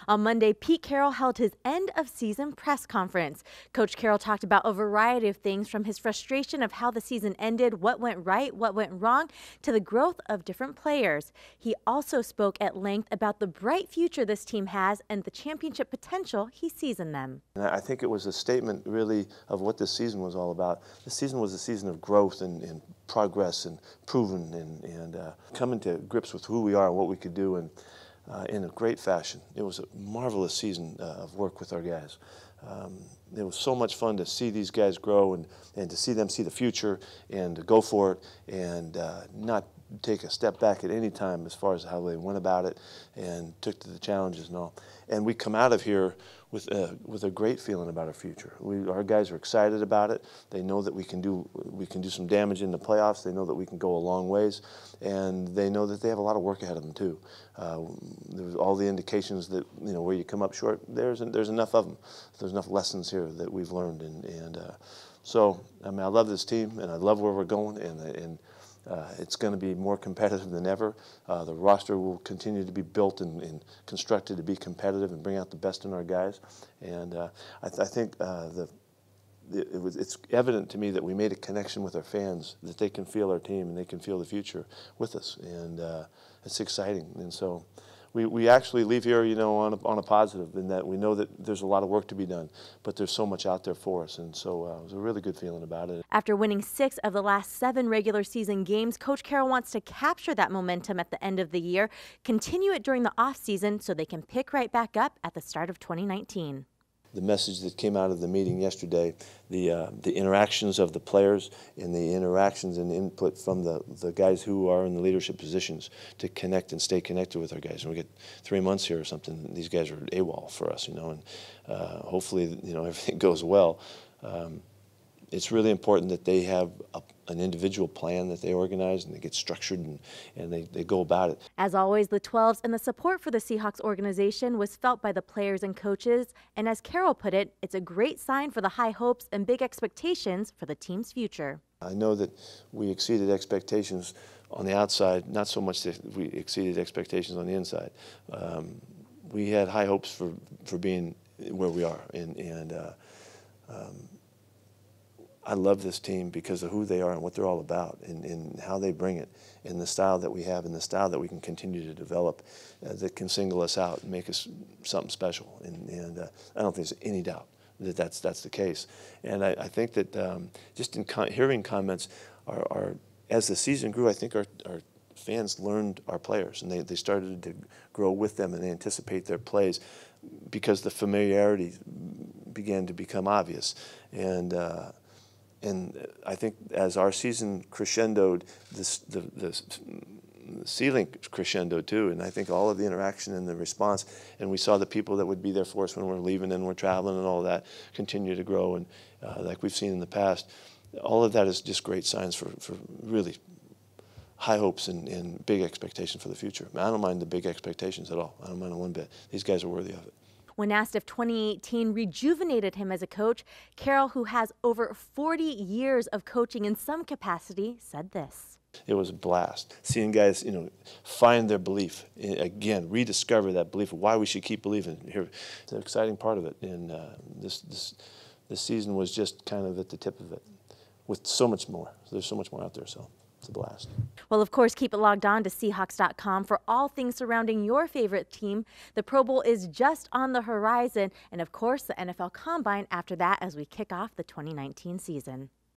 On Monday, Pete Carroll held his end-of-season press conference. Coach Carroll talked about a variety of things, from his frustration of how the season ended, what went right, what went wrong, to the growth of different players. He also spoke at length about the bright future this team has and the championship potential he sees in them. And I think it was a statement really of what this season was all about. This season was a season of growth and progress and proving and coming to grips with who we are and what we could do, and in a great fashion. It was a marvelous season of work with our guys. It was so much fun to see these guys grow and to see them see the future and to go for it and not take a step back at any time as far as how they went about it and took to the challenges and all. And we come out of here with a great feeling about our future. Our guys are excited about it. They know that we can do some damage in the playoffs. They know that we can go a long ways, and they know that they have a lot of work ahead of them too. There's all the indications that where you come up short, there's enough of them. There's enough lessons here that we've learned, and so I mean, I love this team and I love where we're going, and it's going to be more competitive than ever. The roster will continue to be built and constructed to be competitive and bring out the best in our guys. And I think it's evident to me that we made a connection with our fans, that they can feel our team and they can feel the future with us. And it's exciting. And so we actually leave here, on a positive, in that we know that there's a lot of work to be done, but there's so much out there for us, and so it was a really good feeling about it. After winning 6 of the last 7 regular season games, Coach Carroll wants to capture that momentum at the end of the year, continue it during the offseason so they can pick right back up at the start of 2019. The message that came out of the meeting yesterday, the interactions of the players and the interactions and input from the guys who are in the leadership positions to connect and stay connected with our guys. And we get 3 months here or something. These guys are AWOL for us, and hopefully, everything goes well. It's really important that they have an individual plan that they organize and they get structured and they go about it. As always, the 12s and the support for the Seahawks organization was felt by the players and coaches. And as Carroll put it, it's a great sign for the high hopes and big expectations for the team's future. I know that we exceeded expectations on the outside, not so much that we exceeded expectations on the inside. We had high hopes for being where we are, and I love this team because of who they are and what they're all about, and how they bring it, and the style that we have and the style that we can continue to develop that can single us out and make us something special. And I don't think there's any doubt that that's the case. And I think that just in hearing comments, as the season grew, I think our fans learned our players, and they started to grow with them and they anticipate their plays because the familiarity began to become obvious. And I think as our season crescendoed, the ceiling crescendoed too, and I think all of the interaction and the response, and we saw the people that would be there for us when we're leaving and we're traveling and all of that continue to grow, and like we've seen in the past, all of that is just great signs for really high hopes and big expectations for the future. I don't mind the big expectations at all. I don't mind it one bit. These guys are worthy of it. When asked if 2018 rejuvenated him as a coach, Carroll, who has over 40 years of coaching in some capacity, said this. It was a blast. Seeing guys, find their belief, again, rediscover that belief of why we should keep believing. Here, it's an exciting part of it, and this season was just kind of at the tip of it, with so much more. There's so much more out there, so it's a blast. Well, of course, keep it logged on to Seahawks.com for all things surrounding your favorite team. The Pro Bowl is just on the horizon, and of course, the NFL Combine after that as we kick off the 2019 season.